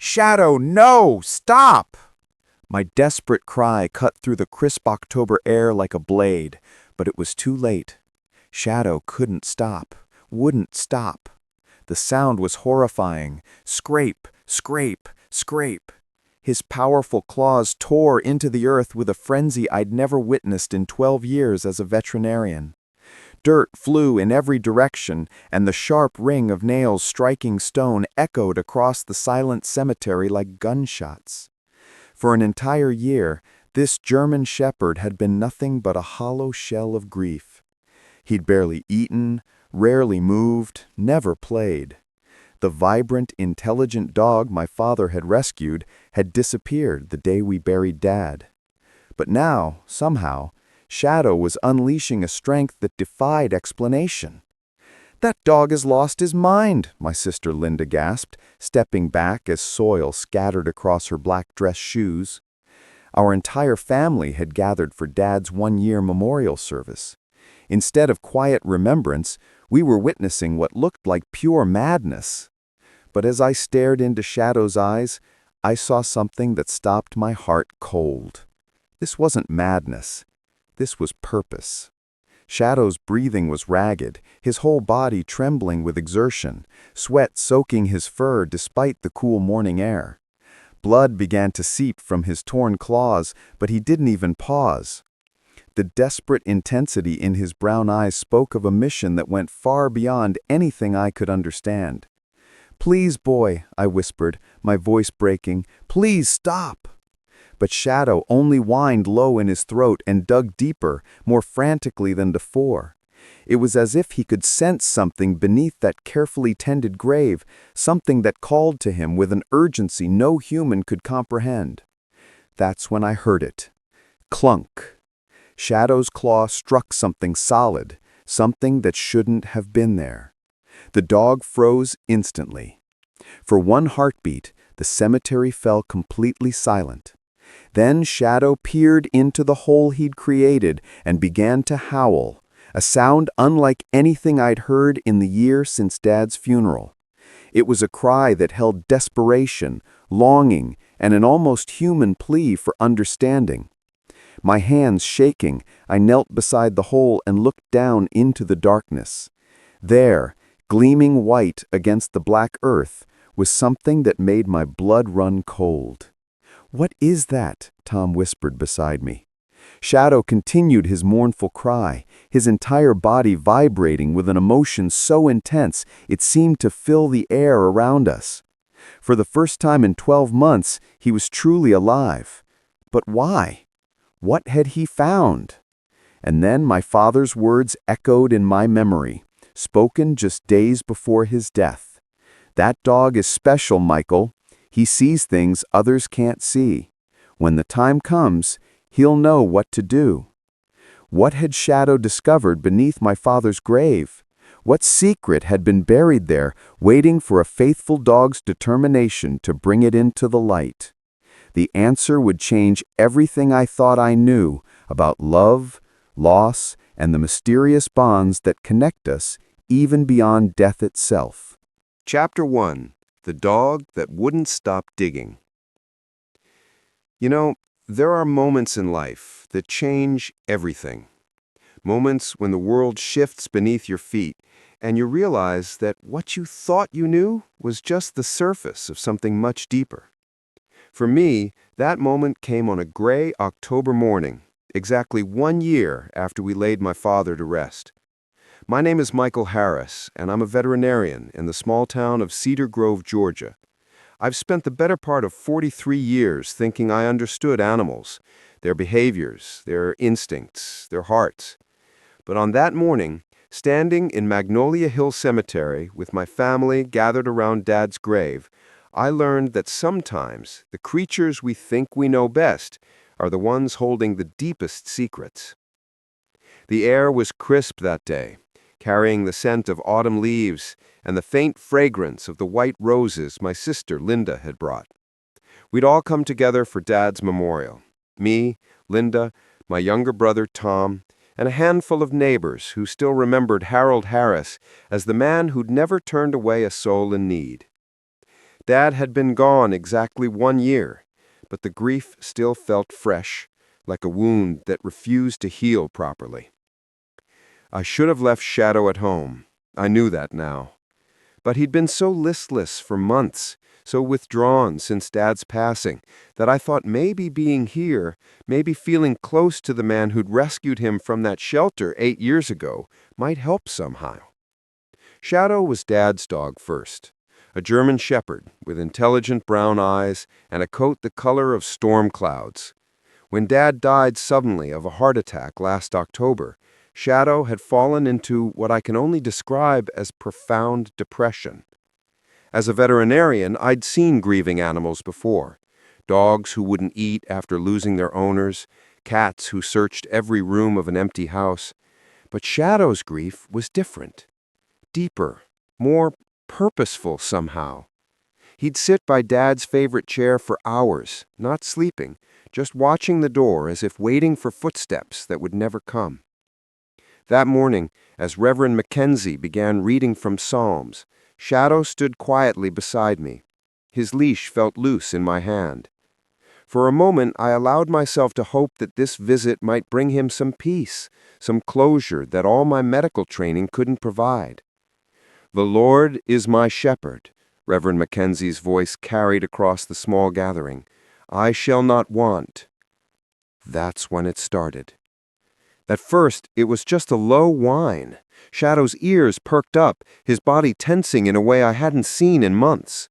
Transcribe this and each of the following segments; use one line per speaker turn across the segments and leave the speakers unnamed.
Shadow, no! Stop! My desperate cry cut through the crisp October air like a blade, but it was too late. Shadow couldn't stop, wouldn't stop. The sound was horrifying. Scrape, scrape, scrape. His powerful claws tore into the earth with a frenzy I'd never witnessed in 12 years as a veterinarian. Dirt flew in every direction, and the sharp ring of nails striking stone echoed across the silent cemetery like gunshots. For an entire year, this German shepherd had been nothing but a hollow shell of grief. He'd barely eaten, rarely moved, never played. The vibrant, intelligent dog my father had rescued had disappeared the day we buried Dad. But now, somehow, Shadow was unleashing a strength that defied explanation. "That dog has lost his mind," my sister Linda gasped, stepping back as soil scattered across her black dress shoes. Our entire family had gathered for Dad's one-year memorial service. Instead of quiet remembrance, we were witnessing what looked like pure madness. But as I stared into Shadow's eyes, I saw something that stopped my heart cold. This wasn't madness. This was purpose. Shadow's breathing was ragged, his whole body trembling with exertion, sweat soaking his fur despite the cool morning air. Blood began to seep from his torn claws, but he didn't even pause. The desperate intensity in his brown eyes spoke of a mission that went far beyond anything I could understand. "Please, boy," I whispered, my voice breaking, "please stop." But Shadow only whined low in his throat and dug deeper, more frantically than before. It was as if he could sense something beneath that carefully tended grave, something that called to him with an urgency no human could comprehend. That's when I heard it. Clunk. Shadow's claw struck something solid, something that shouldn't have been there. The dog froze instantly. For one heartbeat, the cemetery fell completely silent. Then Shadow peered into the hole he'd created and began to howl, a sound unlike anything I'd heard in the year since Dad's funeral. It was a cry that held desperation, longing, and an almost human plea for understanding. My hands shaking, I knelt beside the hole and looked down into the darkness. There, gleaming white against the black earth, was something that made my blood run cold. "What is that?" Tom whispered beside me. Shadow continued his mournful cry, his entire body vibrating with an emotion so intense it seemed to fill the air around us. For the first time in 12 months, he was truly alive. But why? What had he found? And then my father's words echoed in my memory, spoken just days before his death. "That dog is special, Michael. He sees things others can't see. When the time comes, he'll know what to do." What had Shadow discovered beneath my father's grave? What secret had been buried there, waiting for a faithful dog's determination to bring it into the light? The answer would change everything I thought I knew about love, loss, and the mysterious bonds that connect us even beyond death itself.
Chapter 1. The Dog That Wouldn't Stop Digging. You know, there are moments in life that change everything. Moments when the world shifts beneath your feet and you realize that what you thought you knew was just the surface of something much deeper. For me, that moment came on a gray October morning, exactly 1 year after we laid my father to rest. My name is Michael Harris, and I'm a veterinarian in the small town of Cedar Grove, Georgia. I've spent the better part of 43 years thinking I understood animals, their behaviors, their instincts, their hearts. But on that morning, standing in Magnolia Hill Cemetery with my family gathered around Dad's grave, I learned that sometimes the creatures we think we know best are the ones holding the deepest secrets. The air was crisp that day, carrying the scent of autumn leaves and the faint fragrance of the white roses my sister Linda had brought. We'd all come together for Dad's memorial. Me, Linda, my younger brother Tom, and a handful of neighbors who still remembered Harold Harris as the man who'd never turned away a soul in need. Dad had been gone exactly 1 year, but the grief still felt fresh, like a wound that refused to heal properly. I should have left Shadow at home. I knew that now. But he'd been so listless for months, so withdrawn since Dad's passing, that I thought maybe being here, maybe feeling close to the man who'd rescued him from that shelter 8 years ago, might help somehow. Shadow was Dad's dog first, a German shepherd with intelligent brown eyes and a coat the color of storm clouds. When Dad died suddenly of a heart attack last October, Shadow had fallen into what I can only describe as profound depression. As a veterinarian, I'd seen grieving animals before. Dogs who wouldn't eat after losing their owners, cats who searched every room of an empty house. But Shadow's grief was different, deeper, more purposeful somehow. He'd sit by Dad's favorite chair for hours, not sleeping, just watching the door as if waiting for footsteps that would never come. That morning, as Reverend Mackenzie began reading from Psalms, Shadow stood quietly beside me. His leash felt loose in my hand. For a moment, I allowed myself to hope that this visit might bring him some peace, some closure that all my medical training couldn't provide. "The Lord is my shepherd," Reverend Mackenzie's voice carried across the small gathering. "I shall not want." That's when it started. At first, it was just a low whine. Shadow's ears perked up, his body tensing in a way I hadn't seen in months.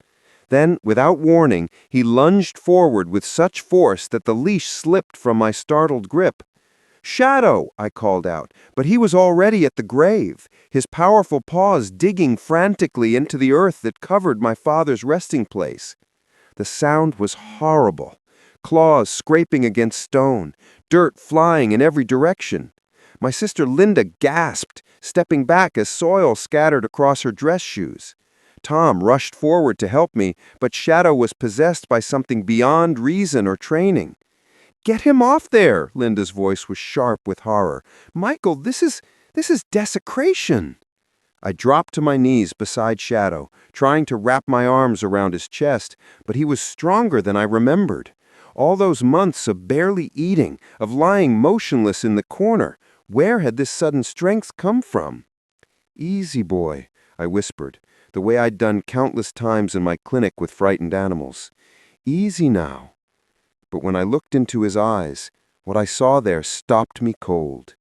Then, without warning, he lunged forward with such force that the leash slipped from my startled grip. "Shadow!" I called out, but he was already at the grave, his powerful paws digging frantically into the earth that covered my father's resting place. The sound was horrible. Claws scraping against stone, dirt flying in every direction. My sister Linda gasped, stepping back as soil scattered across her dress shoes. Tom rushed forward to help me, but Shadow was possessed by something beyond reason or training. "Get him off there!" Linda's voice was sharp with horror. "Michael, this is desecration!" I dropped to my knees beside Shadow, trying to wrap my arms around his chest, but he was stronger than I remembered. All those months of barely eating, of lying motionless in the corner, where had this sudden strength come from? "Easy, boy," I whispered, the way I'd done countless times in my clinic with frightened animals. "Easy now." But when I looked into his eyes, what I saw there stopped me cold.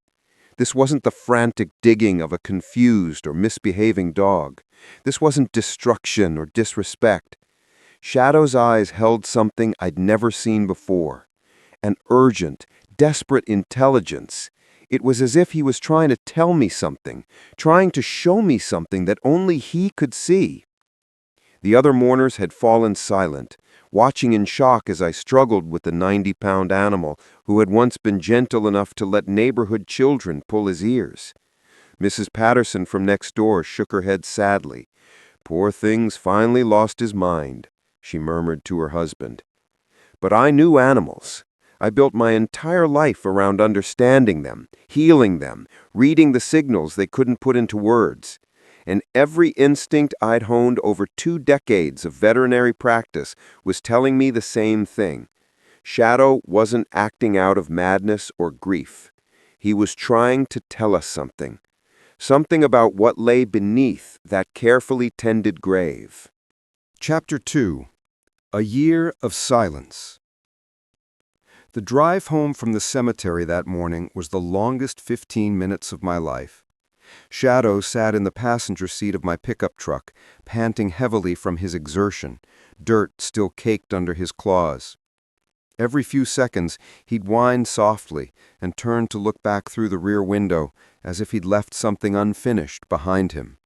This wasn't the frantic digging of a confused or misbehaving dog. This wasn't destruction or disrespect. Shadow's eyes held something I'd never seen before. An urgent, desperate intelligence. It was as if he was trying to tell me something, trying to show me something that only he could see. The other mourners had fallen silent, watching in shock as I struggled with the 90-pound animal who had once been gentle enough to let neighborhood children pull his ears. Mrs. Patterson from next door shook her head sadly. "Poor thing's finally lost his mind," she murmured to her husband. But I knew animals. I built my entire life around understanding them, healing them, reading the signals they couldn't put into words. And every instinct I'd honed over 2 decades of veterinary practice was telling me the same thing. Shadow wasn't acting out of madness or grief. He was trying to tell us something. Something about what lay beneath that carefully tended grave. Chapter 2. A Year of Silence. The drive home from the cemetery that morning was the longest 15 minutes of my life. Shadow sat in the passenger seat of my pickup truck, panting heavily from his exertion, dirt still caked under his claws. Every few seconds, he'd whine softly and turn to look back through the rear window as if he'd left something unfinished behind him.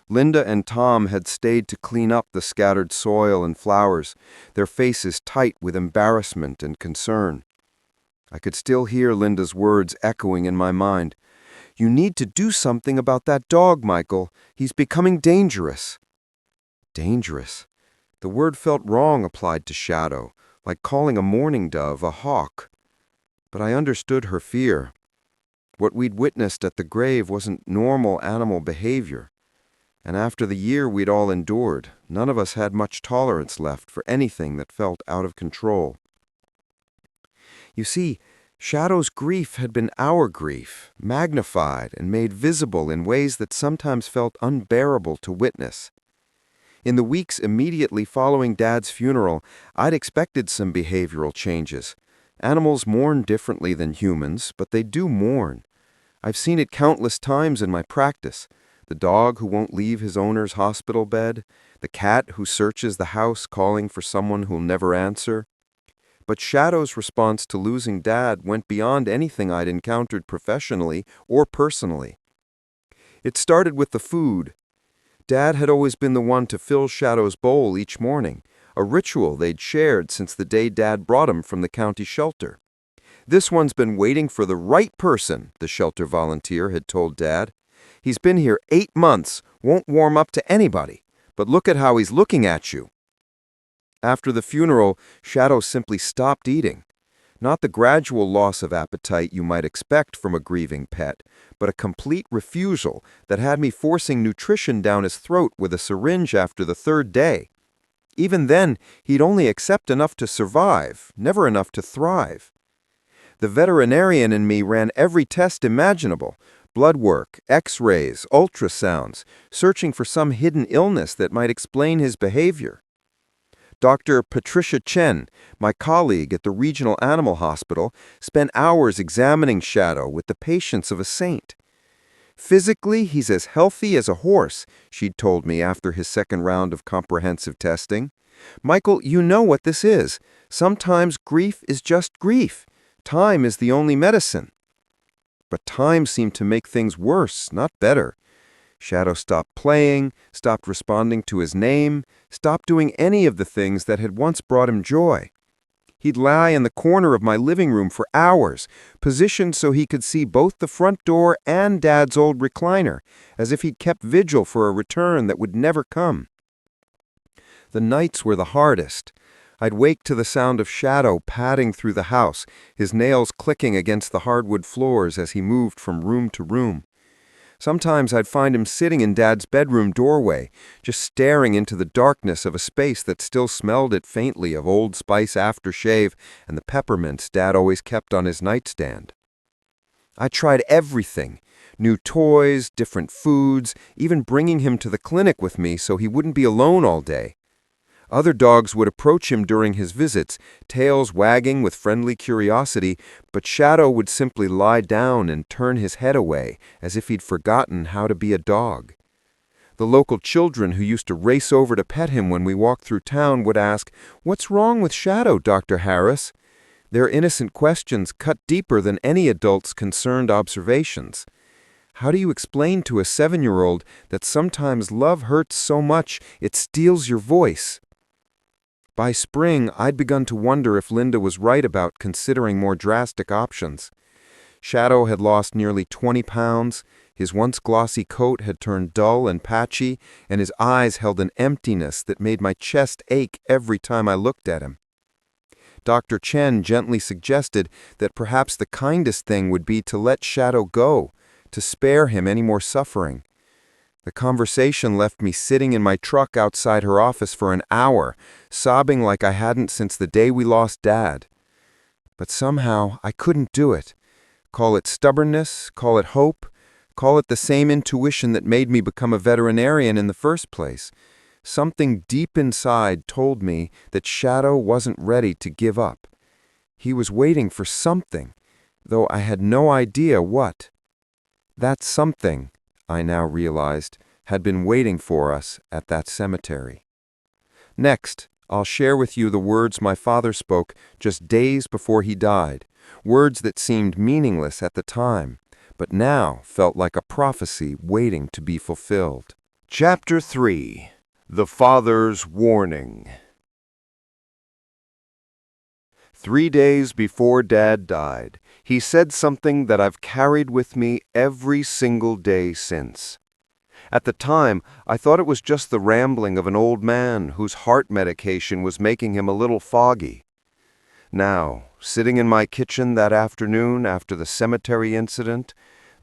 Linda and Tom had stayed to clean up the scattered soil and flowers, their faces tight with embarrassment and concern. I could still hear Linda's words echoing in my mind. "You need to do something about that dog, Michael. He's becoming dangerous." Dangerous? The word felt wrong applied to Shadow, like calling a mourning dove a hawk. But I understood her fear. What we'd witnessed at the grave wasn't normal animal behavior. And after the year we'd all endured, none of us had much tolerance left for anything that felt out of control. You see, Shadow's grief had been our grief, magnified and made visible in ways that sometimes felt unbearable to witness. In the weeks immediately following Dad's funeral, I'd expected some behavioral changes. Animals mourn differently than humans, but they do mourn. I've seen it countless times in my practice. The dog who won't leave his owner's hospital bed, the cat who searches the house calling for someone who'll never answer. But Shadow's response to losing Dad went beyond anything I'd encountered professionally or personally. It started with the food. Dad had always been the one to fill Shadow's bowl each morning, a ritual they'd shared since the day Dad brought him from the county shelter. "This one's been waiting for the right person," the shelter volunteer had told Dad. "He's been here 8 months, won't warm up to anybody, but look at how he's looking at you." After the funeral, Shadow simply stopped eating. Not the gradual loss of appetite you might expect from a grieving pet, but a complete refusal that had me forcing nutrition down his throat with a syringe after the 3rd day. Even then, he'd only accept enough to survive, never enough to thrive. The veterinarian in me ran every test imaginable: blood work, x-rays, ultrasounds, searching for some hidden illness that might explain his behavior. Dr. Patricia Chen, my colleague at the regional animal hospital, spent hours examining Shadow with the patience of a saint. "Physically, he's as healthy as a horse," she'd told me after his 2nd round of comprehensive testing. "Michael, you know what this is. Sometimes grief is just grief. Time is the only medicine." But time seemed to make things worse, not better. Shadow stopped playing, stopped responding to his name, stopped doing any of the things that had once brought him joy. He'd lie in the corner of my living room for hours, positioned so he could see both the front door and Dad's old recliner, as if he'd kept vigil for a return that would never come. The nights were the hardest. I'd wake to the sound of Shadow padding through the house, his nails clicking against the hardwood floors as he moved from room to room. Sometimes I'd find him sitting in Dad's bedroom doorway, just staring into the darkness of a space that still smelled it faintly of Old Spice aftershave and the peppermints Dad always kept on his nightstand. I tried everything: new toys, different foods, even bringing him to the clinic with me so he wouldn't be alone all day. Other dogs would approach him during his visits, tails wagging with friendly curiosity, but Shadow would simply lie down and turn his head away, as if he'd forgotten how to be a dog. The local children who used to race over to pet him when we walked through town would ask, "What's wrong with Shadow, Dr. Harris?" Their innocent questions cut deeper than any adult's concerned observations. How do you explain to a 7-year-old that sometimes love hurts so much it steals your voice? By spring, I'd begun to wonder if Linda was right about considering more drastic options. Shadow had lost nearly 20 pounds, his once glossy coat had turned dull and patchy, and his eyes held an emptiness that made my chest ache every time I looked at him. Dr. Chen gently suggested that perhaps the kindest thing would be to let Shadow go, to spare him any more suffering. The conversation left me sitting in my truck outside her office for an hour, sobbing like I hadn't since the day we lost Dad. But somehow I couldn't do it. Call it stubbornness, call it hope, call it the same intuition that made me become a veterinarian in the first place. Something deep inside told me that Shadow wasn't ready to give up. He was waiting for something, though I had no idea what. That something, I now realized, had been waiting for us at that cemetery. Next, I'll share with you the words my father spoke just days before he died, words that seemed meaningless at the time, but now felt like a prophecy waiting to be fulfilled.
Chapter 3: The Father's Warning. 3 days before Dad died, he said something that I've carried with me every single day since. At the time, I thought it was just the rambling of an old man whose heart medication was making him a little foggy. Now, sitting in my kitchen that afternoon after the cemetery incident,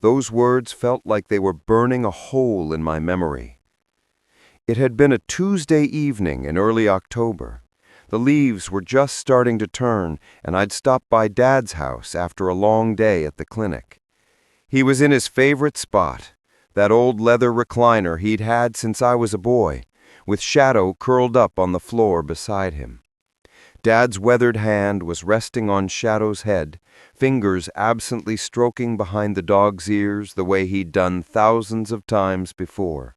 those words felt like they were burning a hole in my memory. It had been a Tuesday evening in early October. The leaves were just starting to turn, and I'd stopped by Dad's house after a long day at the clinic. He was in his favorite spot, that old leather recliner he'd had since I was a boy, with Shadow curled up on the floor beside him. Dad's weathered hand was resting on Shadow's head, fingers absently stroking behind the dog's ears the way he'd done thousands of times before.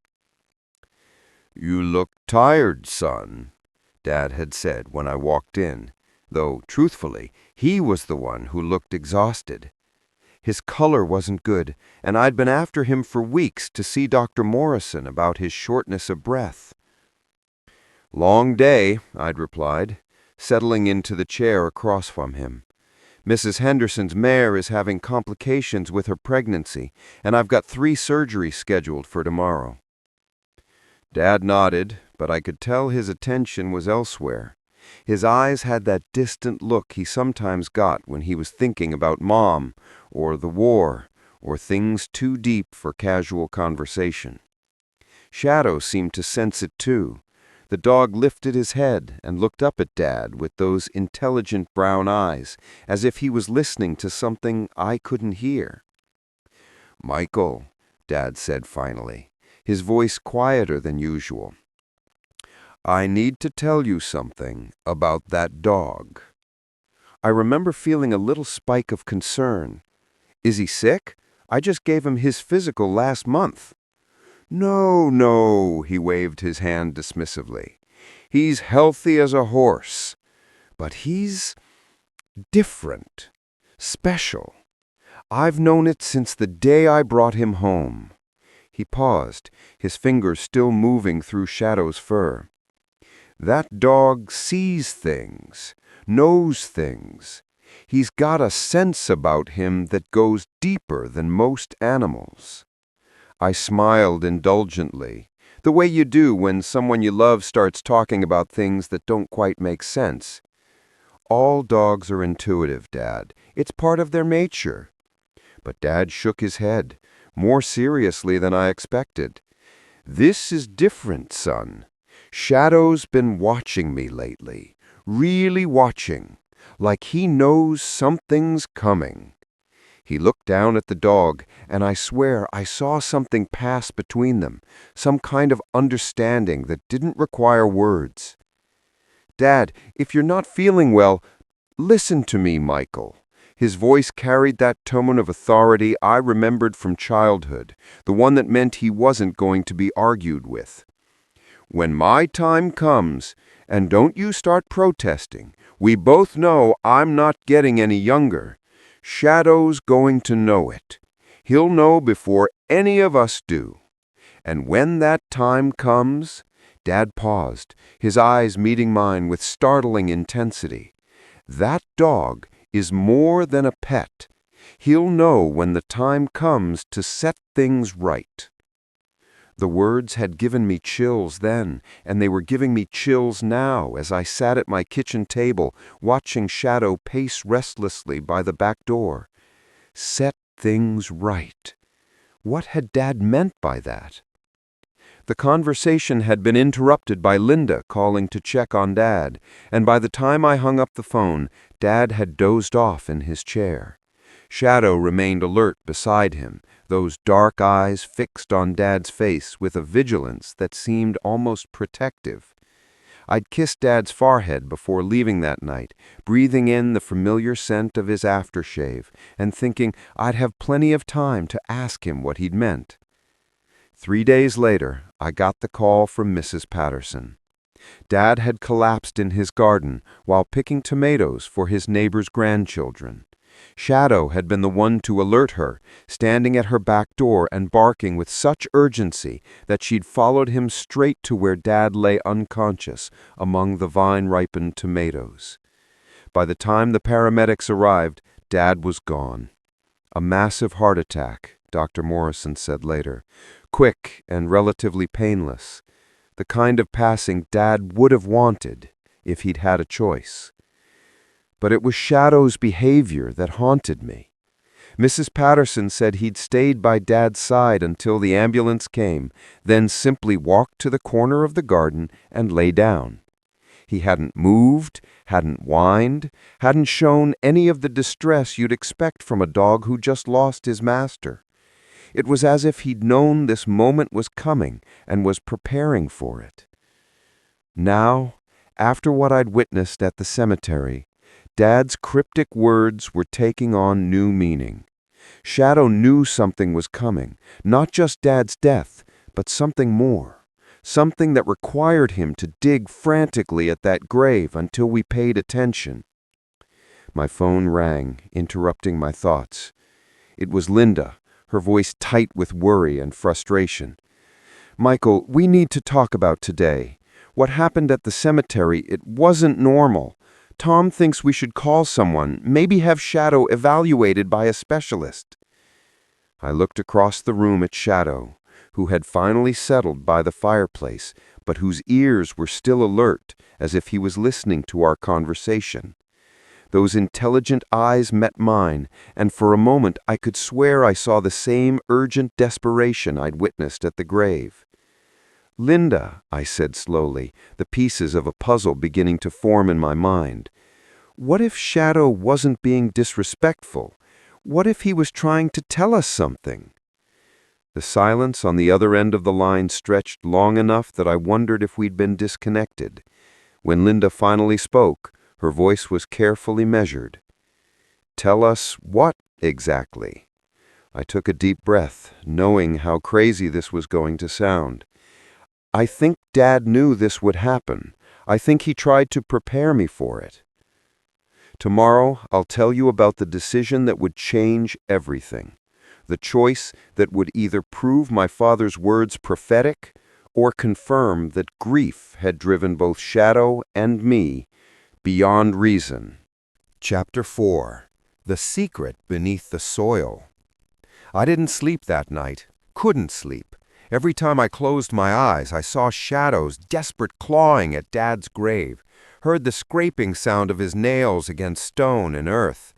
"You look tired, son," Dad had said when I walked in, though, truthfully, he was the one who looked exhausted. His color wasn't good, and I'd been after him for weeks to see Dr. Morrison about his shortness of breath. "Long day," I'd replied, settling into the chair across from him. "Mrs. Henderson's mare is having complications with her pregnancy, and I've got 3 surgeries scheduled for tomorrow." Dad nodded, but I could tell his attention was elsewhere. His eyes had that distant look he sometimes got when he was thinking about Mom, or the war, or things too deep for casual conversation. Shadow seemed to sense it too. The dog lifted his head and looked up at Dad with those intelligent brown eyes, as if he was listening to something I couldn't hear. "Michael," Dad said finally, his voice quieter than usual, "I need to tell you something about that dog." I remember feeling a little spike of concern. "Is he sick? I just gave him his physical last month." No, he waved his hand dismissively. "He's healthy as a horse. But he's different, special. I've known it since the day I brought him home." He paused, his fingers still moving through Shadow's fur. "That dog sees things, knows things. He's got a sense about him that goes deeper than most animals." I smiled indulgently, the way you do when someone you love starts talking about things that don't quite make sense. "All dogs are intuitive, Dad. It's part of their nature." But Dad shook his head, more seriously than I expected. "This is different, son. Shadow's been watching me lately, really watching, like he knows something's coming." He looked down at the dog, and I swear I saw something pass between them, some kind of understanding that didn't require words. "Dad, if you're not feeling well, listen to me, Michael." His voice carried that tone of authority I remembered from childhood, the one that meant he wasn't going to be argued with. "When my time comes, and don't you start protesting, we both know I'm not getting any younger. Shadow's going to know it. He'll know before any of us do. And when that time comes—" Dad paused, his eyes meeting mine with startling intensity. "That dog is more than a pet. He'll know when the time comes to set things right." The words had given me chills then, and they were giving me chills now as I sat at my kitchen table watching Shadow pace restlessly by the back door. Set things right. What had Dad meant by that? The conversation had been interrupted by Linda calling to check on Dad, and by the time I hung up the phone, Dad had dozed off in his chair. Shadow remained alert beside him, those dark eyes fixed on Dad's face with a vigilance that seemed almost protective. I'd kissed Dad's forehead before leaving that night, breathing in the familiar scent of his aftershave, and thinking I'd have plenty of time to ask him what he'd meant. 3 days later, I got the call from Mrs. Patterson. Dad had collapsed in his garden while picking tomatoes for his neighbor's grandchildren. Shadow had been the one to alert her, standing at her back door and barking with such urgency that she'd followed him straight to where Dad lay unconscious among the vine-ripened tomatoes. By the time the paramedics arrived, Dad was gone. A massive heart attack, Dr. Morrison said later. Quick and relatively painless. The kind of passing Dad would have wanted if he'd had a choice. But it was Shadow's behavior that haunted me. Mrs. Patterson said he'd stayed by Dad's side until the ambulance came, then simply walked to the corner of the garden and lay down. He hadn't moved, hadn't whined, hadn't shown any of the distress you'd expect from a dog who just lost his master. It was as if he'd known this moment was coming and was preparing for it. Now, after what I'd witnessed at the cemetery, Dad's cryptic words were taking on new meaning. Shadow knew something was coming, not just Dad's death, but something more. Something that required him to dig frantically at that grave until we paid attention. My phone rang, interrupting my thoughts. It was Linda, her voice tight with worry and frustration. "Michael, we need to talk about today. What happened at the cemetery, it wasn't normal. Tom thinks we should call someone, maybe have Shadow evaluated by a specialist." I looked across the room at Shadow, who had finally settled by the fireplace, but whose ears were still alert, as if he was listening to our conversation. Those intelligent eyes met mine, and for a moment I could swear I saw the same urgent desperation I'd witnessed at the grave. "Linda," I said slowly, the pieces of a puzzle beginning to form in my mind. "What if Shadow wasn't being disrespectful? What if he was trying to tell us something?" The silence on the other end of the line stretched long enough that I wondered if we'd been disconnected. When Linda finally spoke, her voice was carefully measured. "Tell us what exactly?" I took a deep breath, knowing how crazy this was going to sound. "I think Dad knew this would happen. I think he tried to prepare me for it. Tomorrow, I'll tell you about the decision that would change everything. The choice that would either prove my father's words prophetic or confirm that grief had driven both Shadow and me beyond reason." Chapter 4. The Secret Beneath the Soil. I didn't sleep that night. Couldn't sleep. Every time I closed my eyes, I saw Shadow's desperate clawing at Dad's grave, heard the scraping sound of his nails against stone and earth.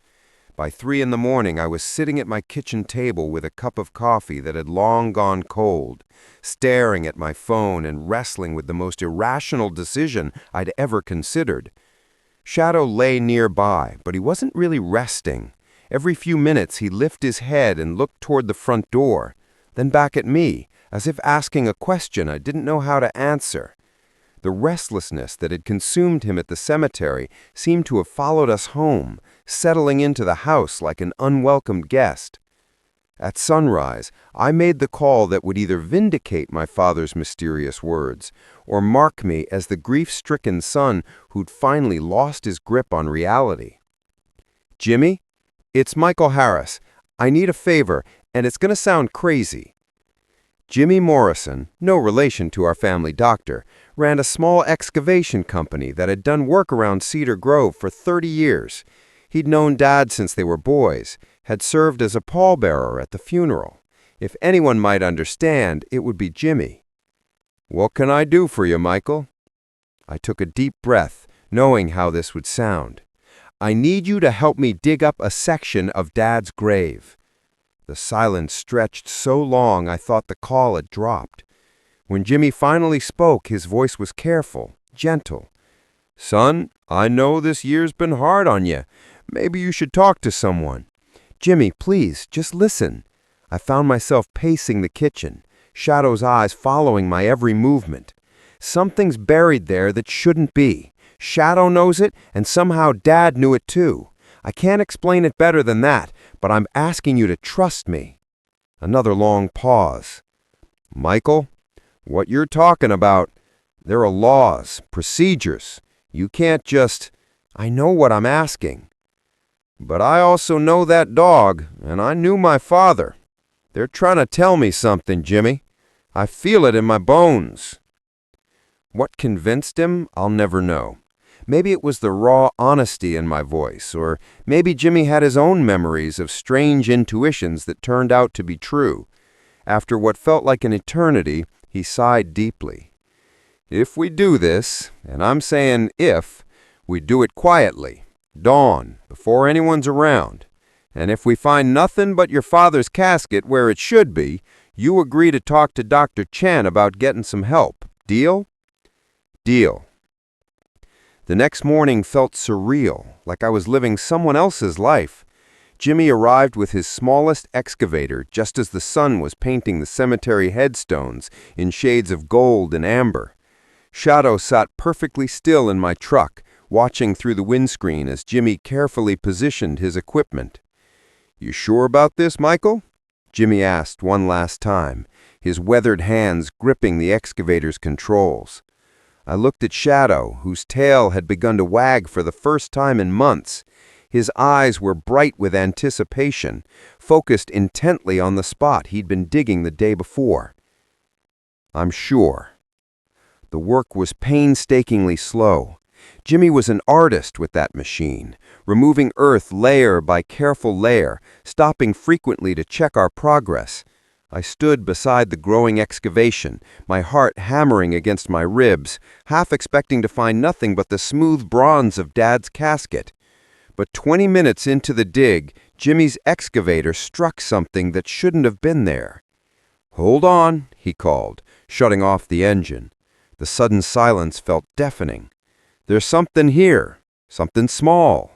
By 3 in the morning, I was sitting at my kitchen table with a cup of coffee that had long gone cold, staring at my phone and wrestling with the most irrational decision I'd ever considered. Shadow lay nearby, but he wasn't really resting. Every few minutes, he'd lift his head and look toward the front door, then back at me, as if asking a question I didn't know how to answer. The restlessness that had consumed him at the cemetery seemed to have followed us home, settling into the house like an unwelcomed guest. At sunrise, I made the call that would either vindicate my father's mysterious words or mark me as the grief-stricken son who'd finally lost his grip on reality. "Jimmy, it's Michael Harris. I need a favor, and it's going to sound crazy." Jimmy Morrison, no relation to our family doctor, ran a small excavation company that had done work around Cedar Grove for 30 years. He'd known Dad since they were boys, had served as a pallbearer at the funeral. If anyone might understand, it would be Jimmy. "What can I do for you, Michael?" I took a deep breath, knowing how this would sound. "I need you to help me dig up a section of Dad's grave." The silence stretched so long I thought the call had dropped. When Jimmy finally spoke, his voice was careful, gentle. "Son, I know this year's been hard on you. Maybe you should talk to someone." "Jimmy, please, just listen." I found myself pacing the kitchen, Shadow's eyes following my every movement. Something's buried there that shouldn't be. Shadow knows it, and somehow Dad knew it too. I can't explain it better than that, but I'm asking you to trust me. Another long pause. "Michael, what you're talking about, there are laws, procedures. You can't just—" "I know what I'm asking." "But I also know that dog, and I knew my father. They're trying to tell me something, Jimmy. I feel it in my bones." What convinced him, I'll never know. Maybe it was the raw honesty in my voice, or maybe Jimmy had his own memories of strange intuitions that turned out to be true. After what felt like an eternity, he sighed deeply. "If we do this, and I'm saying if, we do it quietly, dawn, before anyone's around. And if we find nothing but your father's casket where it should be, you agree to talk to Dr. Chen about getting some help. Deal? Deal. The next morning felt surreal, like I was living someone else's life. Jimmy arrived with his smallest excavator just as the sun was painting the cemetery headstones in shades of gold and amber. Shadow sat perfectly still in my truck, watching through the windscreen as Jimmy carefully positioned his equipment. "You sure about this, Michael?" Jimmy asked one last time, his weathered hands gripping the excavator's controls. I looked at Shadow, whose tail had begun to wag for the first time in months. His eyes were bright with anticipation, focused intently on the spot he'd been digging the day before. "I'm sure." The work was painstakingly slow. Jimmy was an artist with that machine, removing earth layer by careful layer, stopping frequently to check our progress. I stood beside the growing excavation, my heart hammering against my ribs, half expecting to find nothing but the smooth bronze of Dad's casket. But 20 minutes into the dig, Jimmy's excavator struck something that shouldn't have been there. "Hold on," he called, shutting off the engine. The sudden silence felt deafening. "There's something here, something small."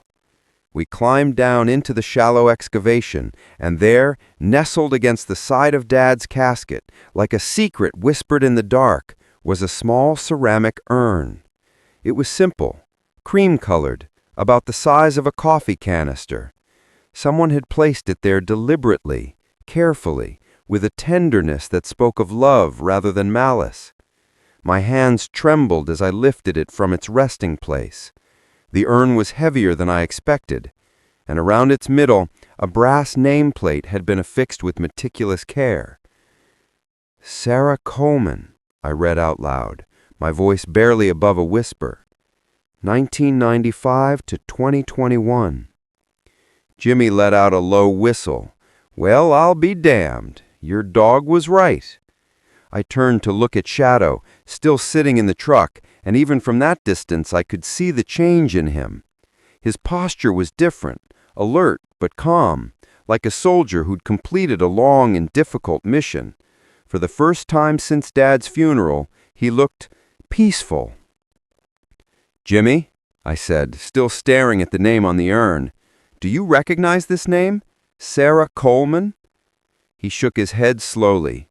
We climbed down into the shallow excavation, and there, nestled against the side of Dad's casket, like a secret whispered in the dark, was a small ceramic urn. It was simple, cream-colored, about the size of a coffee canister. Someone had placed it there deliberately, carefully, with a tenderness that spoke of love rather than malice. My hands trembled as I lifted it from its resting place. The urn was heavier than I expected, and around its middle a brass nameplate had been affixed with meticulous care. "Sarah Coleman," I read out loud, my voice barely above a whisper. 1995 to 2021. Jimmy let out a low whistle. "Well, I'll be damned. Your dog was right." I turned to look at Shadow, still sitting in the truck, and even from that distance I could see the change in him. His posture was different, alert but calm, like a soldier who'd completed a long and difficult mission. For the first time since Dad's funeral, he looked peaceful. "Jimmy," I said, still staring at the name on the urn, "do you recognize this name? Sarah Coleman?" He shook his head slowly.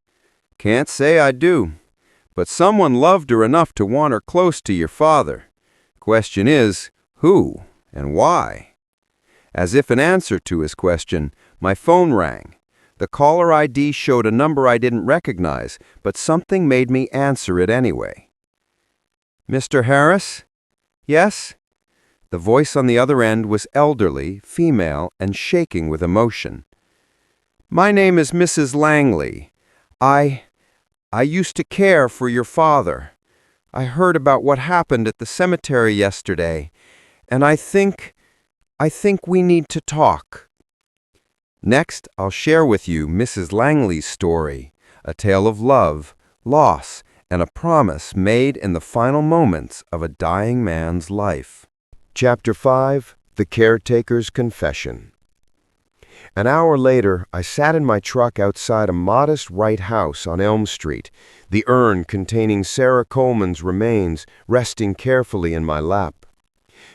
"Can't say I do. But someone loved her enough to want her close to your father. Question is, who and why?" As if in answer to his question, my phone rang. The caller ID showed a number I didn't recognize, but something made me answer it anyway. "Mr. Harris?" "Yes?" The voice on the other end was elderly, female, and shaking with emotion. "My name is Mrs. Langley. I used to care for your father. I heard about what happened at the cemetery yesterday, and I think we need to talk." Next, I'll share with you Mrs. Langley's story, a tale of love, loss, and a promise made in the final moments of a dying man's life.
Chapter 5, The Caretaker's Confession. An hour later, I sat in my truck outside a modest white house on Elm Street, the urn containing Sarah Coleman's remains resting carefully in my lap.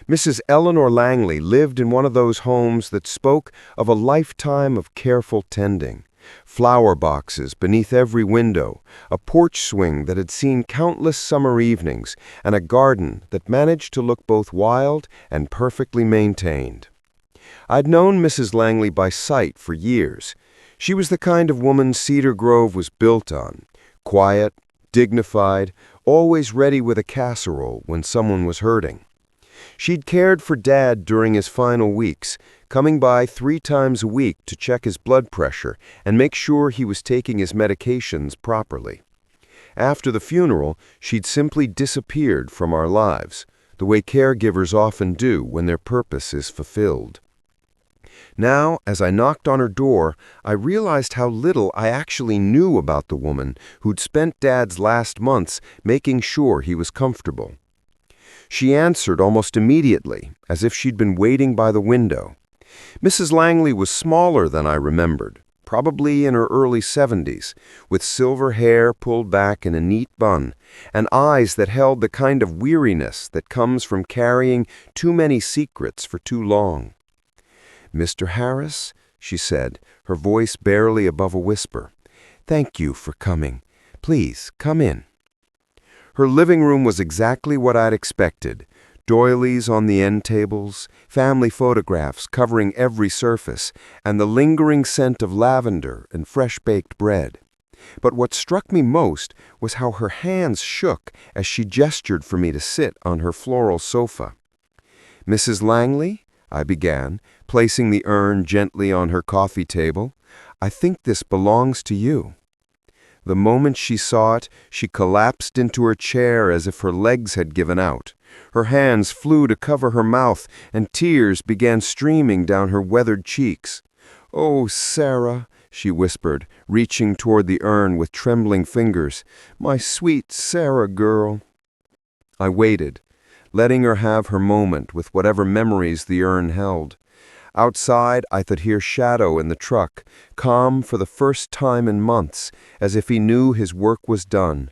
Mrs. Eleanor Langley lived in one of those homes that spoke of a lifetime of careful tending. Flower boxes beneath every window, a porch swing that had seen countless summer evenings, and a garden that managed to look both wild and perfectly maintained. I'd known Mrs. Langley by sight for years. She was the kind of woman Cedar Grove was built on. Quiet, dignified, always ready with a casserole when someone was hurting. She'd cared for Dad during his final weeks, coming by 3 times a week to check his blood pressure and make sure he was taking his medications properly. After the funeral, she'd simply disappeared from our lives, the way caregivers often do when their purpose is fulfilled. Now, as I knocked on her door, I realized how little I actually knew about the woman who'd spent Dad's last months making sure he was comfortable. She answered almost immediately, as if she'd been waiting by the window. Mrs. Langley was smaller than I remembered, probably in her early 70s, with silver hair pulled back in a neat bun, and eyes that held the kind of weariness that comes from carrying too many secrets for too long. "Mr. Harris," she said, her voice barely above a whisper, "thank you for coming. Please, come in." Her living room was exactly what I'd expected. Doilies on the end tables, family photographs covering every surface, and the lingering scent of lavender and fresh-baked bread. But what struck me most was how her hands shook as she gestured for me to sit on her floral sofa. "Mrs. Langley," I began, placing the urn gently on her coffee table, "I think this belongs to you." The moment she saw it, she collapsed into her chair as if her legs had given out. Her hands flew to cover her mouth, and tears began streaming down her weathered cheeks. "Oh, Sarah," she whispered, reaching toward the urn with trembling fingers, "my sweet Sarah girl." I waited, letting her have her moment with whatever memories the urn held. Outside, I could hear Shadow in the truck, calm for the first time in months, as if he knew his work was done.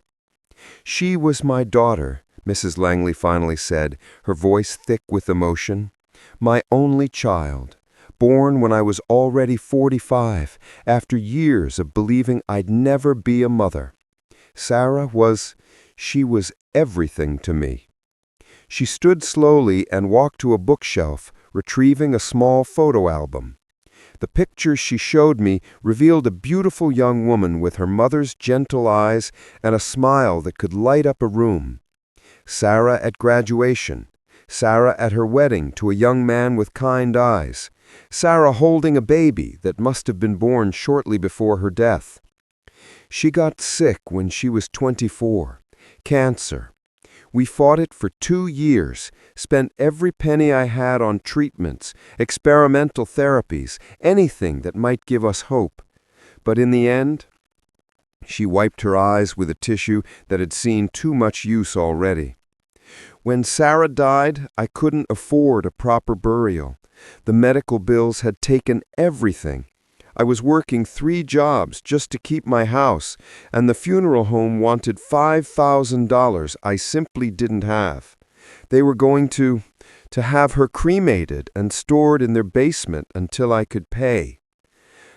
"She was my daughter," Mrs. Langley finally said, her voice thick with emotion. "My only child, born when I was already 45, after years of believing I'd never be a mother. She was everything to me." She stood slowly and walked to a bookshelf, retrieving a small photo album. The pictures she showed me revealed a beautiful young woman with her mother's gentle eyes and a smile that could light up a room. Sarah at graduation, Sarah at her wedding to a young man with kind eyes, Sarah holding a baby that must have been born shortly before her death. She got sick when she was 24, cancer. We fought it for 2 years, spent every penny I had on treatments, experimental therapies, anything that might give us hope. But in the end, she wiped her eyes with a tissue that had seen too much use already. When Sarah died, I couldn't afford a proper burial. The medical bills had taken everything. I was working 3 jobs just to keep my house, and the funeral home wanted $5,000 I simply didn't have. They were going to have her cremated and stored in their basement until I could pay.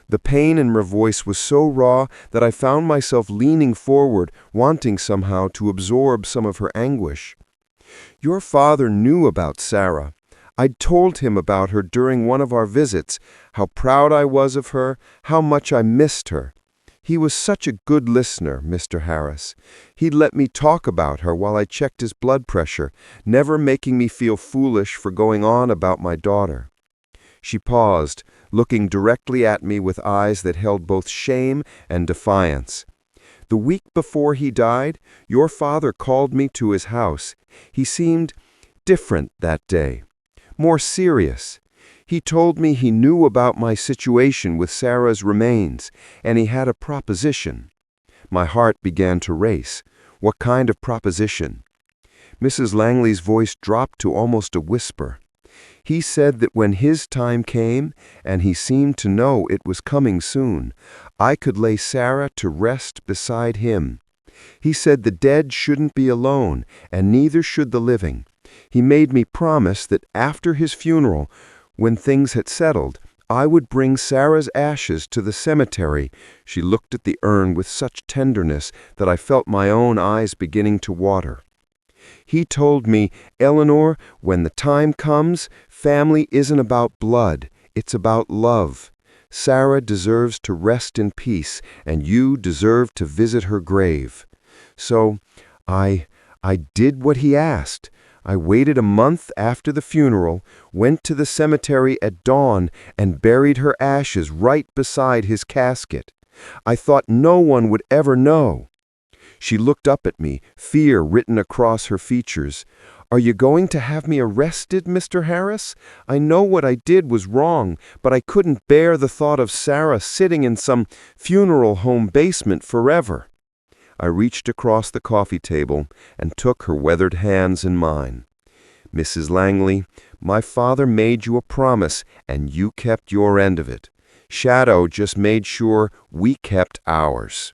The pain in her voice was so raw that I found myself leaning forward, wanting somehow to absorb some of her anguish. "Your father knew about Sarah. I'd told him about her during one of our visits, how proud I was of her, how much I missed her. He was such a good listener, Mr. Harris. He'd let me talk about her while I checked his blood pressure, never making me feel foolish for going on about my daughter." She paused, looking directly at me with eyes that held both shame and defiance. "The week before he died, your father called me to his house. He seemed different that day. More serious. He told me he knew about my situation with Sarah's remains, and he had a proposition." My heart began to race. What kind of proposition? Mrs. Langley's voice dropped to almost a whisper. "He said that when his time came, and he seemed to know it was coming soon, I could lay Sarah to rest beside him. He said the dead shouldn't be alone, and neither should the living. He made me promise that after his funeral, when things had settled, I would bring Sarah's ashes to the cemetery." She looked at the urn with such tenderness that I felt my own eyes beginning to water. "He told me, Eleanor, when the time comes, family isn't about blood, it's about love. Sarah deserves to rest in peace, and you deserve to visit her grave. So I did what he asked. I waited a month after the funeral, went to the cemetery at dawn, and buried her ashes right beside his casket. I thought no one would ever know." She looked up at me, fear written across her features. "Are you going to have me arrested, Mr. Harris? I know what I did was wrong, but I couldn't bear the thought of Sarah sitting in some funeral home basement forever." I reached across the coffee table and took her weathered hands in mine. "Mrs. Langley, My father made you a promise, and you kept your end of it. Shadow just made sure we kept ours.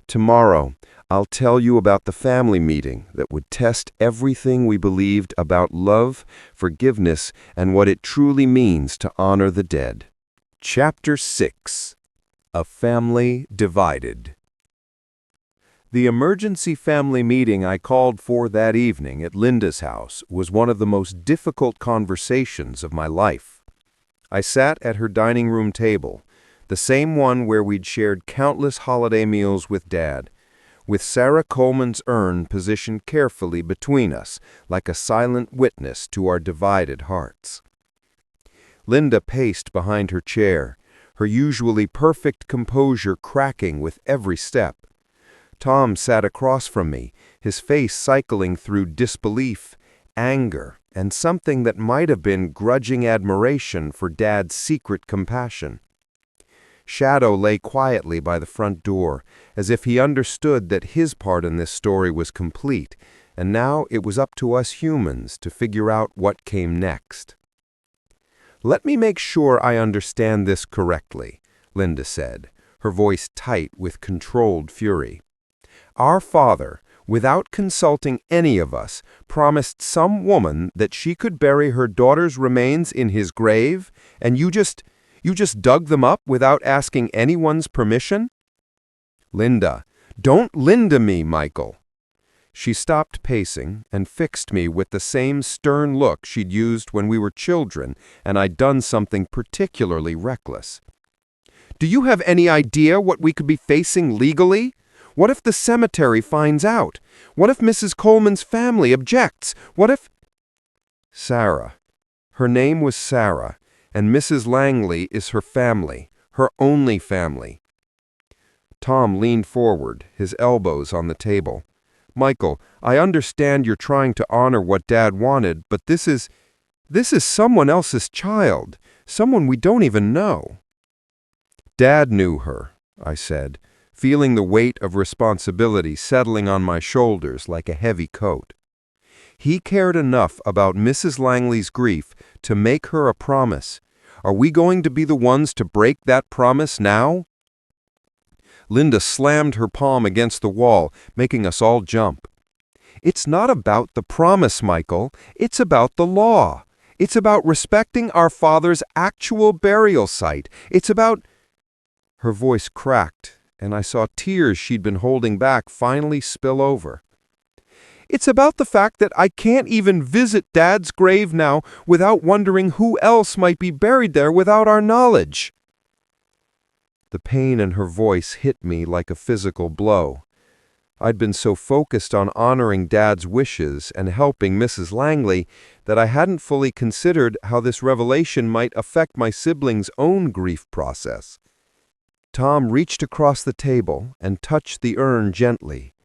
Tomorrow, I'll tell you about the family meeting that would test everything we believed about love, forgiveness, and what it truly means to honor the dead.
Chapter 6. A Family Divided. The emergency family meeting I called for that evening at Linda's house was one of the most difficult conversations of my life. I sat at her dining room table, the same one where we'd shared countless holiday meals with Dad, with Sarah Coleman's urn positioned carefully between us, like a silent witness to our divided hearts. Linda paced behind her chair, her usually perfect composure cracking with every step. Tom sat across from me, his face cycling through disbelief, anger, and something that might have been grudging admiration for Dad's secret compassion. Shadow lay quietly by the front door, as if he understood that his part in this story was complete, and now it was up to us humans to figure out what came next. "Let me make sure I understand this correctly," Linda said, her voice tight with controlled fury. "Our father, without consulting any of us, promised some woman that she could bury her daughter's remains in his grave, and you just dug them up without asking anyone's permission?" "Linda, don't Linda me, Michael." She stopped pacing and fixed me with the same stern look she'd used when we were children and I'd done something particularly reckless. "Do you have any idea what we could be facing legally? What if the cemetery finds out? What if Mrs. Coleman's family objects? What if—" Sarah. Her name was Sarah, and Mrs. Langley is her family, her only family. Tom leaned forward, his elbows on the table. "Michael, I understand you're trying to honor what Dad wanted, but this is someone else's child, someone we don't even know." "Dad knew her," I said, feeling the weight of responsibility settling on my shoulders like a heavy coat. "He cared enough about Mrs. Langley's grief to make her a promise. Are we going to be the ones to break that promise now?" Linda slammed her palm against the wall, making us all jump. "It's not about the promise, Michael. It's about the law. It's about respecting our father's actual burial site. It's about—" Her voice cracked, and I saw tears she'd been holding back finally spill over. "It's about the fact that I can't even visit Dad's grave now without wondering who else might be buried there without our knowledge." The pain in her voice hit me like a physical blow. I'd been so focused on honoring Dad's wishes and helping Mrs. Langley that I hadn't fully considered how this revelation might affect my siblings' own grief process. Tom reached across the table and touched the urn gently.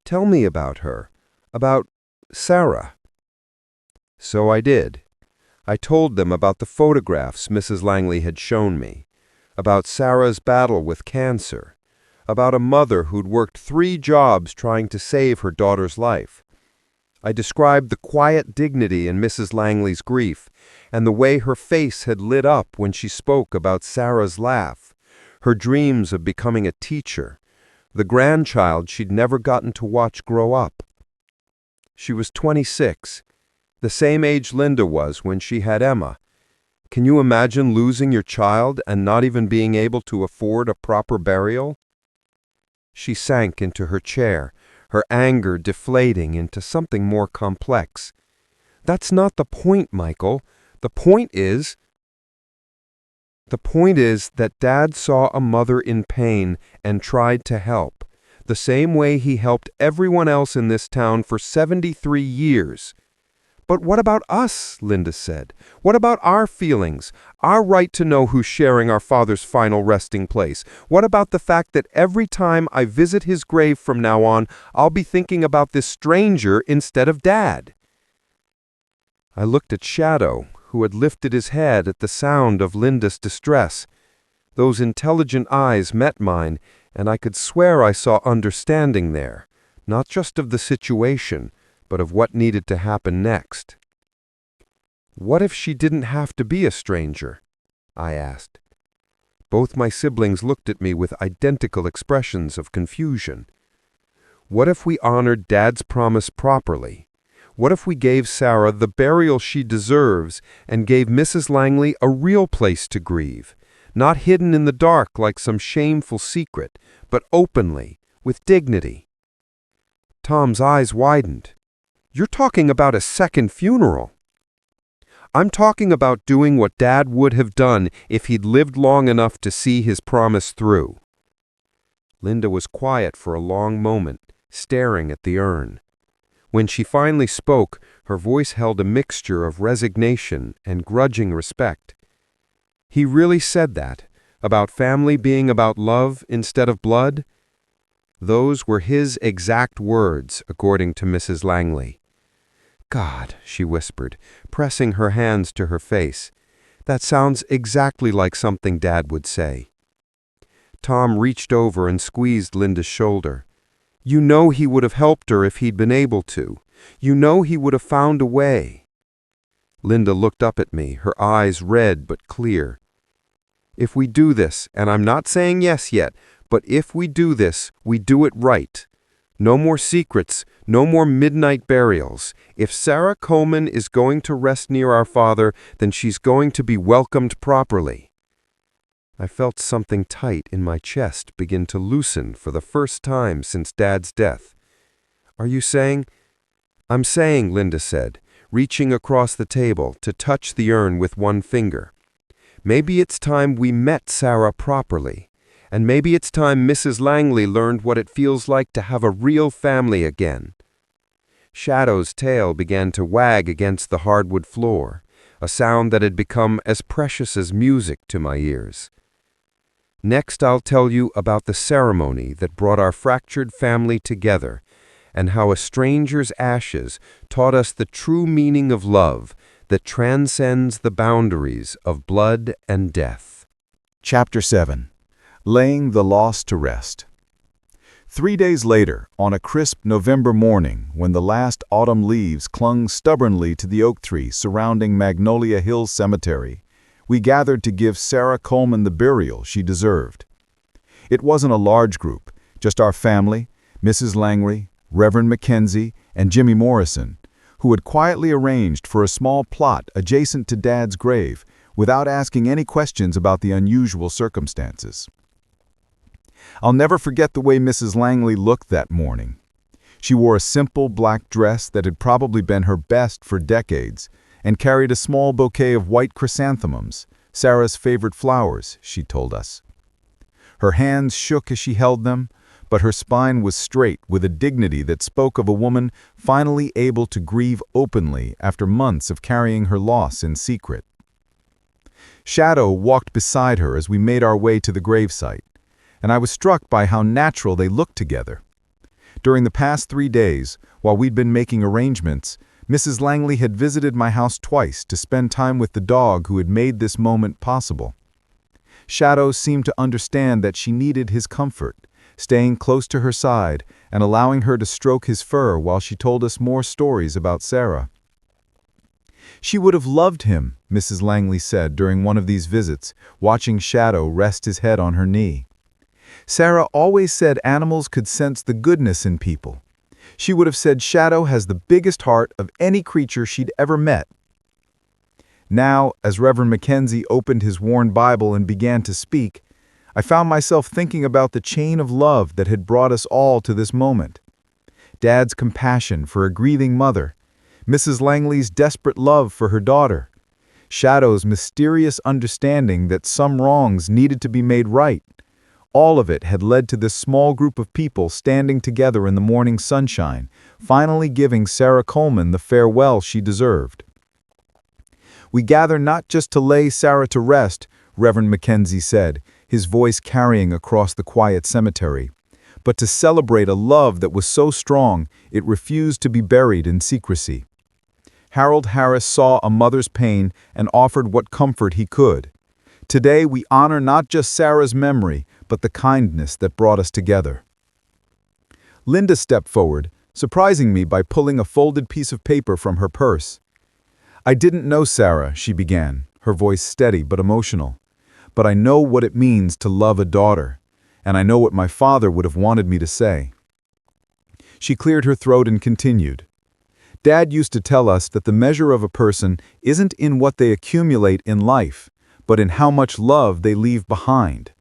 "Tell me about her, about Sarah." So I did. I told them about the photographs Mrs. Langley had shown me, about Sarah's battle with cancer, about a mother who'd worked 3 jobs trying to save her daughter's life. I described the quiet dignity in Mrs. Langley's grief and the way her face had lit up when she spoke about Sarah's laugh, her dreams of becoming a teacher, the grandchild she'd never gotten to watch grow up. She was 26, the same age Linda was when she had Emma. Can you imagine losing your child and not even being able to afford a proper burial? She sank into her chair, her anger deflating into something more complex. "That's not the point, Michael. The point is that Dad saw a mother in pain and tried to help, the same way he helped everyone else in this town for 73 years. "But what about us?" Linda said. "What about our feelings, our right to know who's sharing our father's final resting place? What about the fact that every time I visit his grave from now on, I'll be thinking about this stranger instead of Dad?" I looked at Shadow, who had lifted his head at the sound of Linda's distress. Those intelligent eyes met mine, and I could swear I saw understanding there, not just of the situation, but of what needed to happen next.
What if she didn't have to be a stranger? I asked. Both my siblings looked at me with identical expressions of confusion. What if we honored Dad's promise properly? What if we gave Sarah the burial she deserves and gave Mrs. Langley a real place to grieve, not hidden in the dark like some shameful secret, but openly, with dignity? Tom's eyes widened. You're talking about a second funeral. I'm talking about doing what Dad would have done if he'd lived long enough to see his promise through. Linda was quiet for a long moment, staring at the urn. When she finally spoke, her voice held a mixture of resignation and grudging respect. He really said that, about family being about love instead of blood? Those were his exact words, according to Mrs. Langley. God, she whispered, pressing her hands to her face. That sounds exactly like something Dad would say. Tom reached over and squeezed Linda's shoulder. You know he would have helped her if he'd been able to. You know he would have found a way. Linda looked up at me, her eyes red but clear. If we do this, and I'm not saying yes yet, but if we do this, we do it right. No more secrets, no more midnight burials. If Sarah Coleman is going to rest near our father, then she's going to be welcomed properly. I felt something tight in my chest begin to loosen for the first time since Dad's death. Are you saying? I'm saying, Linda said, reaching across the table to touch the urn with one finger. Maybe it's time we met Sarah properly. And maybe it's time Mrs. Langley learned what it feels like to have a real family again. Shadow's tail began to wag against the hardwood floor, a sound that had become as precious as music to my ears. Next, I'll tell you about the ceremony that brought our fractured family together, and how a stranger's ashes taught us the true meaning of love that transcends the boundaries of blood and death.
Chapter 7. Laying the Lost to Rest. 3 days later, on a crisp November morning, when the last autumn leaves clung stubbornly to the oak tree surrounding Magnolia Hills Cemetery, we gathered to give Sarah Coleman the burial she deserved. It wasn't a large group, just our family, Mrs. Langley, Reverend Mackenzie, and Jimmy Morrison, who had quietly arranged for a small plot adjacent to Dad's grave without asking any questions about the unusual circumstances. I'll never forget the way Mrs. Langley looked that morning. She wore a simple black dress that had probably been her best for decades and carried a small bouquet of white chrysanthemums, Sarah's favorite flowers, she told us. Her hands shook as she held them, but her spine was straight with a dignity that spoke of a woman finally able to grieve openly after months of carrying her loss in secret. Shadow walked beside her as we made our way to the gravesite, and I was struck by how natural they looked together. During the past 3 days, while we'd been making arrangements, Mrs. Langley had visited my house twice to spend time with the dog who had made this moment possible. Shadow seemed to understand that she needed his comfort, staying close to her side and allowing her to stroke his fur while she told us more stories about Sarah. She would have loved him, Mrs. Langley said during one of these visits, watching Shadow rest his head on her knee. Sarah always said animals could sense the goodness in people. She would have said Shadow has the biggest heart of any creature she'd ever met. Now, as Reverend Mackenzie opened his worn Bible and began to speak, I found myself thinking about the chain of love that had brought us all to this moment. Dad's compassion for a grieving mother, Mrs. Langley's desperate love for her daughter, Shadow's mysterious understanding that some wrongs needed to be made right. All of it had led to this small group of people standing together in the morning sunshine, finally giving Sarah Coleman the farewell she deserved. We gather not just to lay Sarah to rest, Reverend Mackenzie said, his voice carrying across the quiet cemetery, but to celebrate a love that was so strong it refused to be buried in secrecy. Harold Harris saw a mother's pain and offered what comfort he could. Today we honor not just Sarah's memory, but the kindness that brought us together. Linda stepped forward, surprising me by pulling a folded piece of paper from her purse.
I didn't know Sarah, she began, her voice steady but emotional. But I know what it means to love a daughter, and I know what my father would have wanted me to say. She cleared her throat and continued. Dad used to tell us that the measure of a person isn't in what they accumulate in life, but in how much love they leave behind.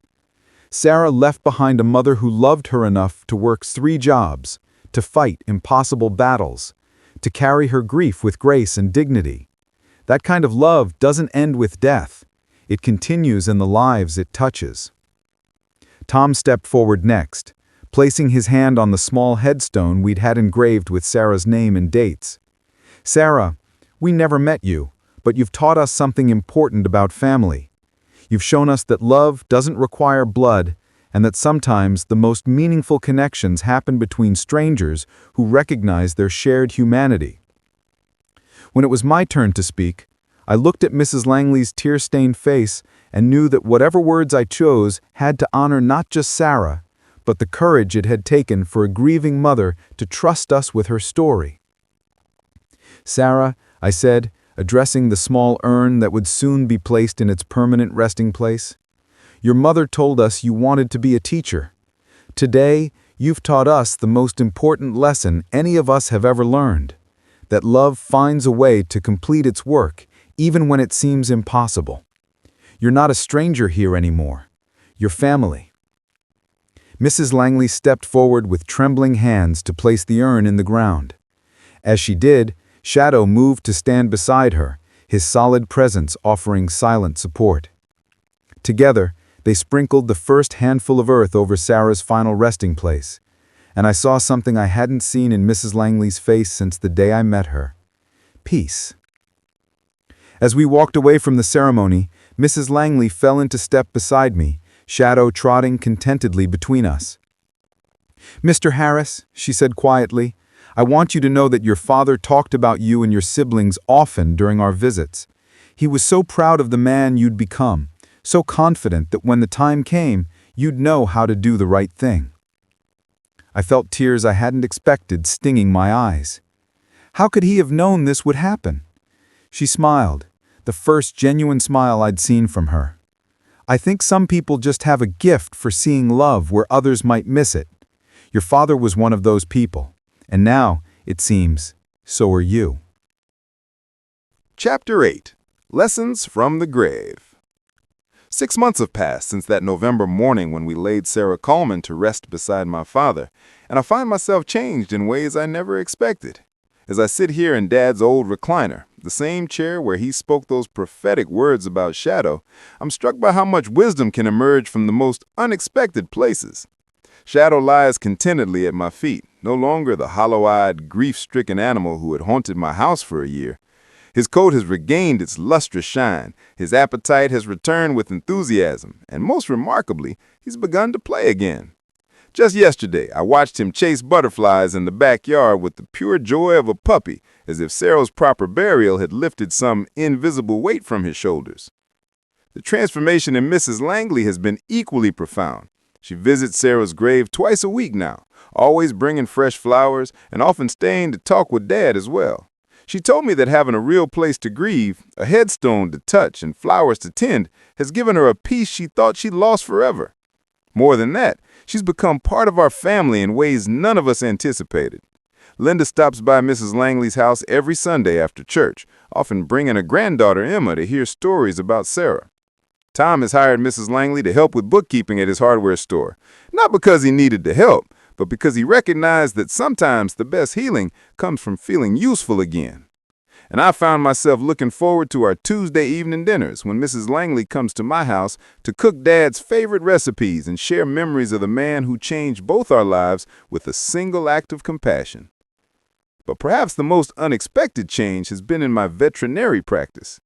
Sarah left behind a mother who loved her enough to work 3 jobs, to fight impossible battles, to carry her grief with grace and dignity. That kind of love doesn't end with death. It continues in the lives it touches. Tom stepped forward next, placing his hand on the small headstone we'd had engraved with Sarah's name and dates. Sarah, we never met you, but you've taught us something important about family. You've shown us that love doesn't require blood, and that sometimes the most meaningful connections happen between strangers who recognize their shared humanity. When it was my turn to speak, I looked at Mrs. Langley's tear-stained face and knew that whatever words I chose had to honor not just Sarah, but the courage it had taken for a grieving mother to trust us with her story. Sarah, I said, addressing the small urn that would soon be placed in its permanent resting place, your mother told us you wanted to be a teacher. Today, you've taught us the most important lesson any of us have ever learned, that love finds a way to complete its work, even when it seems impossible. You're not a stranger here anymore. You're family. Mrs. Langley stepped forward with trembling hands to place the urn in the ground. As she did, Shadow moved to stand beside her, his solid presence offering silent support. Together, they sprinkled the first handful of earth over Sarah's final resting place, and I saw something I hadn't seen in Mrs. Langley's face since the day I met her. Peace. As we walked away from the ceremony, Mrs. Langley fell into step beside me, Shadow trotting contentedly between us. Mr. Harris, she said quietly, I want you to know that your father talked about you and your siblings often during our visits. He was so proud of the man you'd become, so confident that when the time came, you'd know how to do the right thing. I felt tears I hadn't expected stinging my eyes. How could he have known this would happen? She smiled, the first genuine smile I'd seen from her. I think some people just have a gift for seeing love where others might miss it. Your father was one of those people, and now, it seems, so are you.
Chapter 8. Lessons from the Grave. 6 months have passed since that November morning when we laid Sarah Coleman to rest beside my father, and I find myself changed in ways I never expected. As I sit here in Dad's old recliner, the same chair where he spoke those prophetic words about Shadow, I'm struck by how much wisdom can emerge from the most unexpected places. Shadow lies contentedly at my feet, no longer the hollow-eyed, grief-stricken animal who had haunted my house for a year. His coat has regained its lustrous shine, his appetite has returned with enthusiasm, and most remarkably, he's begun to play again. Just yesterday, I watched him chase butterflies in the backyard with the pure joy of a puppy, as if Sarah's proper burial had lifted some invisible weight from his shoulders. The transformation in Mrs. Langley has been equally profound. She visits Sarah's grave twice a week now, always bringing fresh flowers and often staying to talk with Dad as well. She told me that having a real place to grieve, a headstone to touch, and flowers to tend has given her a peace she thought she'd lost forever. More than that, she's become part of our family in ways none of us anticipated. Linda stops by Mrs. Langley's house every Sunday after church, often bringing a granddaughter Emma to hear stories about Sarah. Tom has hired Mrs. Langley to help with bookkeeping at his hardware store, not because he needed the help, but because he recognized that sometimes the best healing comes from feeling useful again. And I found myself looking forward to our Tuesday evening dinners when Mrs. Langley comes to my house to cook Dad's favorite recipes and share memories of the man who changed both our lives with a single act of compassion. But perhaps the most unexpected change has been in my veterinary practice.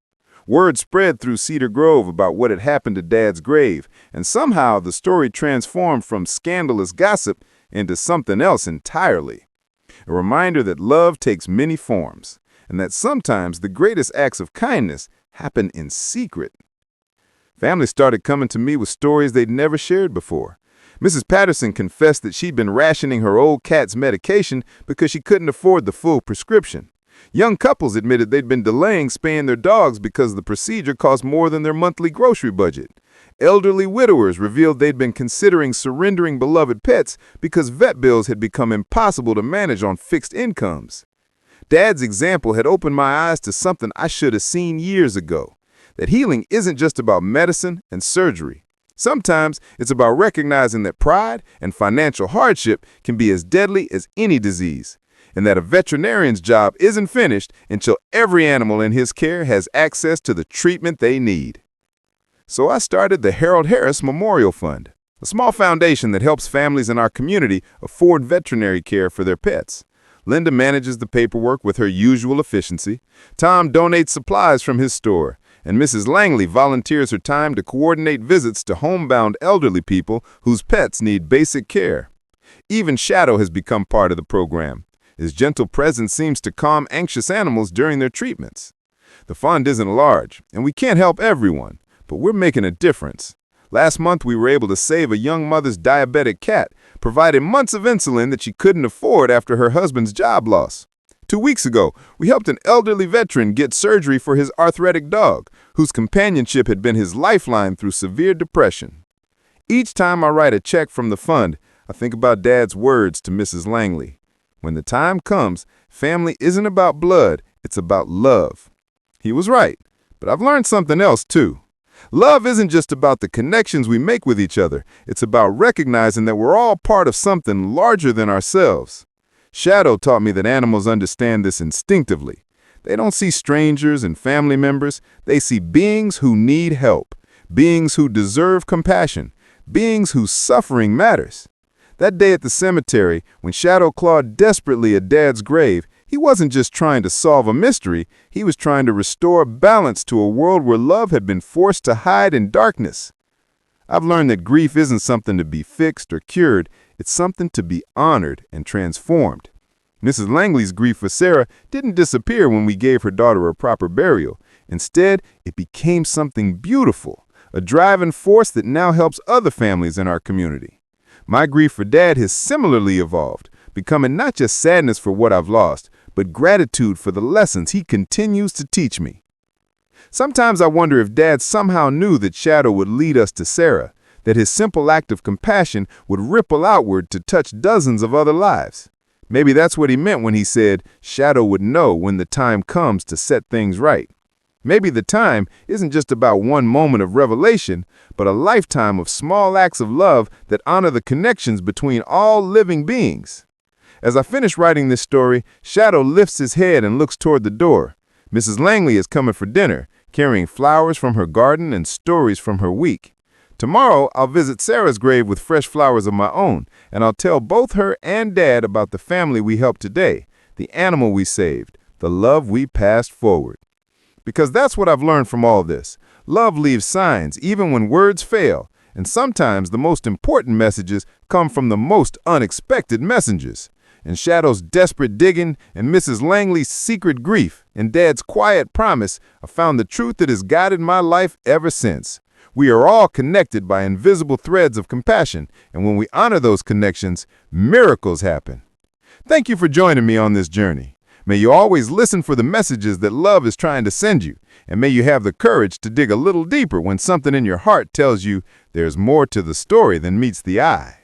Word spread through Cedar Grove about what had happened to Dad's grave, and somehow the story transformed from scandalous gossip into something else entirely. A reminder that love takes many forms, and that sometimes the greatest acts of kindness happen in secret. Family started coming to me with stories they'd never shared before. Mrs. Patterson confessed that she'd been rationing her old cat's medication because she couldn't afford the full prescription. Young couples admitted they'd been delaying spaying their dogs because the procedure cost more than their monthly grocery budget. Elderly widowers revealed they'd been considering surrendering beloved pets because vet bills had become impossible to manage on fixed incomes. Dad's example had opened my eyes to something I should have seen years ago, that healing isn't just about medicine and surgery. Sometimes it's about recognizing that pride and financial hardship can be as deadly as any disease, and that a veterinarian's job isn't finished until every animal in his care has access to the treatment they need. So I started the Harold Harris Memorial Fund, a small foundation that helps families in our community afford veterinary care for their pets. Linda manages the paperwork with her usual efficiency. Tom donates supplies from his store, and Mrs. Langley volunteers her time to coordinate visits to homebound elderly people whose pets need basic care. Even Shadow has become part of the program. His gentle presence seems to calm anxious animals during their treatments. The fund isn't large, and we can't help everyone, but we're making a difference. Last month, we were able to save a young mother's diabetic cat, providing months of insulin that she couldn't afford after her husband's job loss. 2 weeks ago, we helped an elderly veteran get surgery for his arthritic dog, whose companionship had been his lifeline through severe depression. Each time I write a check from the fund, I think about Dad's words to Mrs. Langley. When the time comes, family isn't about blood, it's about love. He was right, but I've learned something else too. Love isn't just about the connections we make with each other. It's about recognizing that we're all part of something larger than ourselves. Shadow taught me that animals understand this instinctively. They don't see strangers and family members. They see beings who need help, beings who deserve compassion, beings whose suffering matters. That day at the cemetery, when Shadow clawed desperately at Dad's grave, he wasn't just trying to solve a mystery, he was trying to restore balance to a world where love had been forced to hide in darkness. I've learned that grief isn't something to be fixed or cured, it's something to be honored and transformed. Mrs. Langley's grief for Sarah didn't disappear when we gave her daughter a proper burial. Instead, it became something beautiful, a driving force that now helps other families in our community. My grief for Dad has similarly evolved, becoming not just sadness for what I've lost, but gratitude for the lessons he continues to teach me. Sometimes I wonder if Dad somehow knew that Shadow would lead us to Sarah, that his simple act of compassion would ripple outward to touch dozens of other lives. Maybe that's what he meant when he said Shadow would know when the time comes to set things right. Maybe the time isn't just about one moment of revelation, but a lifetime of small acts of love that honor the connections between all living beings. As I finish writing this story, Shadow lifts his head and looks toward the door. Mrs. Langley is coming for dinner, carrying flowers from her garden and stories from her week. Tomorrow, I'll visit Sarah's grave with fresh flowers of my own, and I'll tell both her and Dad about the family we helped today, the animal we saved, the love we passed forward. Because that's what I've learned from all this. Love leaves signs even when words fail, and sometimes the most important messages come from the most unexpected messengers. In Shadow's desperate digging and Mrs. Langley's secret grief and Dad's quiet promise, I found the truth that has guided my life ever since. We are all connected by invisible threads of compassion, and when we honor those connections, miracles happen. Thank you for joining me on this journey. May you always listen for the messages that love is trying to send you, and may you have the courage to dig a little deeper when something in your heart tells you there's more to the story than meets the eye.